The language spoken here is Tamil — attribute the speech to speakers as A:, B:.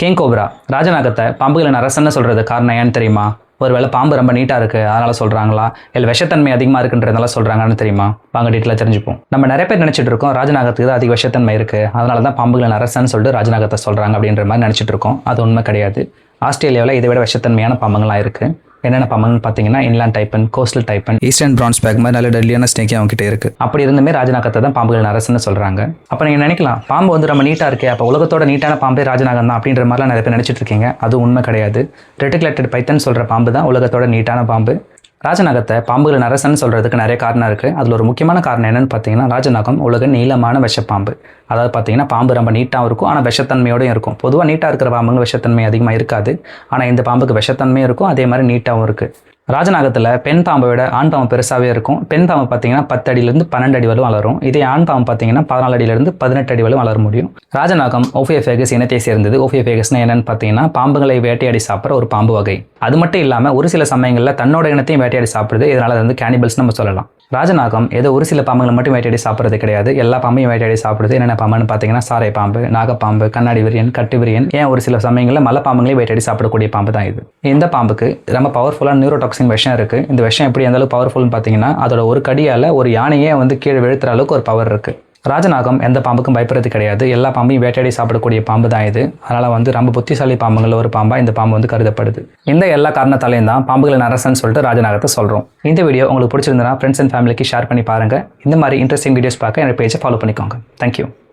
A: கிங் கோப்ரா ராஜநாகத்தை பாம்புகளின் அரசன்னு சொல்கிறது காரணம் ஏன்னு தெரியுமா? ஒருவேளை பாம்பு ரொம்ப நீட்டாக இருக்குது அதனால் சொல்கிறாங்களா, இல்லை விஷத்தன்மை அதிகமாக இருக்குன்றதுனால சொல்கிறாங்கன்னு தெரியுமா? வாங்க டீட்டெயிலாக தெரிஞ்சுப்போம். நம்ம நிறைய பேர் நினச்சிட்டு இருக்கோம் ராஜநாகத்துக்கு தான் அதிக விஷத்தன்மை இருக்குது, அதனால தான் பாம்புகளின் அரசன்னு சொல்லிட்டு ராஜநாகத்தை சொல்கிறாங்க அப்படின்ற மாதிரி நினச்சிட்டு இருக்கோம். அது உண்மை கிடையாது. ஆஸ்திரேலியாவில் இதை விட விஷத்தன்மையான பாம்புகள்லாம் இருக்குது. என்னென்ன பாம்புன்னு பார்த்தீங்கன்னா inland taipan, coastal taipan, eastern பிரான்ஸ் பேக் மாதிரி நல்ல டெல்லியான ஸ்னேக்கே அவங்ககிட்ட இருக்குது. அப்படி இருந்துமே ராஜநாகத்தை தான் பாம்புகளின் அரசுன்னு சொல்கிறாங்க. அப்போ நீங்கள் நினைக்கலாம், பாம்பு வந்து ரொம்ப நீட்டாக இருக்கே, அப்போ உலகத்தோட நீட்டான பாம்பே ராஜநாகம் தான் அப்படின்ற மாதிரிலாம் நிறைய பேர் நினச்சிட்டு இருக்கீங்க. அது உண்மை கிடையாது. ரெட்டிகுலேட்டட் பைத்தன் சொல்கிற பாம்பு தான் உலகத்தோட நீட்டான பாம்பு. ராஜநாகத்தை பாம்புகளின் அரசன்னு சொல்கிறதுக்கு நிறைய காரணம் இருக்குது. அதில் ஒரு முக்கியமான காரணம் என்னென்னு பார்த்தீங்கன்னா, ராஜநாகம் உலக நீளமான விஷப்பாம்பு. அதாவது பார்த்தீங்கன்னா பாம்பு ரொம்ப நீட்டாகவும் இருக்கும், ஆனால் விஷத்தன்மையோடையும் இருக்கும். பொதுவாக நீட்டாக இருக்கிற பாம்புங்க விஷத்தன்மை அதிகமாக இருக்காது, ஆனால் இந்த பாம்புக்கு விஷத்தன்மையும் இருக்கும், அதே மாதிரி நீட்டாகவும் இருக்குது. ராஜநாகத்தில் பெண் பாம்பை விட ஆண் பாம்பு பெருசாகவே இருக்கும். பெண் பாம்பு பார்த்தீங்கன்னா 10 அடியிலிருந்து 12 அடி வரும் வளரும். இதே ஆண் பாம்பு பார்த்தீங்கன்னா 14 அடியிலிருந்து 18 அடி வரை வளர முடியும். ராஜநாகம் ஓஃபியோஃபேகஸ் இனத்தை சேர்ந்தது. ஓஃபியோஃபேகஸ்னா என்னன்னு பார்த்தீங்கன்னா பாம்புகளை வேட்டையாடி சாப்பிட்ற ஒரு பாம்பு வகை. அது மட்டும் இல்லாமல் ஒரு சில சமயங்களில் தன்னோட இனத்தையும் வேட்டையாடி சாப்பிடுது. இதனால் அது வந்து கேனிபல்ஸ் நம்ம சொல்லலாம். ராஜநாகம் ஏதோ ஒரு சில பாம்புகளை மட்டும் வேட்டையாடி சாப்பிட்றது கிடையாது, எல்லா பாம்பையும் வேட்டையாடி சாப்பிடுது. என்னென்ன பாம்புன்னு பார்த்தீங்கன்னா சாரை பாம்பு, நாகப்பாம்பு, கண்ணாடி விரியன், கட்டு விரியன், ஏன் ஒரு சில சமயங்களில் மலை பாம்புகளையும் வேட்டையாடி சாப்பிடக்கூடிய பாம்பு தான் இது. இந்த பாம்புக்கு ரொம்ப பவர்ஃபுல்லான நியூரோடாக்சின் விஷம் இருக்குது. இந்த விஷம் எப்படி எந்த அளவுக்கு பவர்ஃபுல்னு பார்த்தீங்கன்னா, அதோட ஒரு கடியால் ஒரு யானையே வந்து கீழே விழுத்துற அளவுக்கு ஒரு பவர் இருக்குது. ராஜநாகம் எந்த பாம்புக்கும் பயப்படுறது கிடையாது, எல்லா பாம்பையும் வேட்டையாடி சாப்பிடக்கூடிய பாம்பு தான் இது. அதனால் வந்து ரொம்ப புத்திசாலி பாம்புகளில் ஒரு பாம்பாக இந்த பாம்பு வந்து கருதப்படுது. இந்த எல்லா காரணத்தாலையும் தான் பாம்புகளின் அரசன்னு சொல்லிட்டு ராஜநாகத்தை சொல்கிறோம். இந்த வீடியோ உங்களுக்கு பிடிச்சிருந்தனா ஃப்ரெண்ட்ஸ் அண்ட் ஃபேமிலிக்கு ஷேர் பண்ணி பாருங்கள். இந்த மாதிரி இன்ட்ரெஸ்டிங் வீடியோஸ் பார்க்க என்னோட பேஜை ஃபாலோ பண்ணிக்கோங்க. தேங்க்யூ.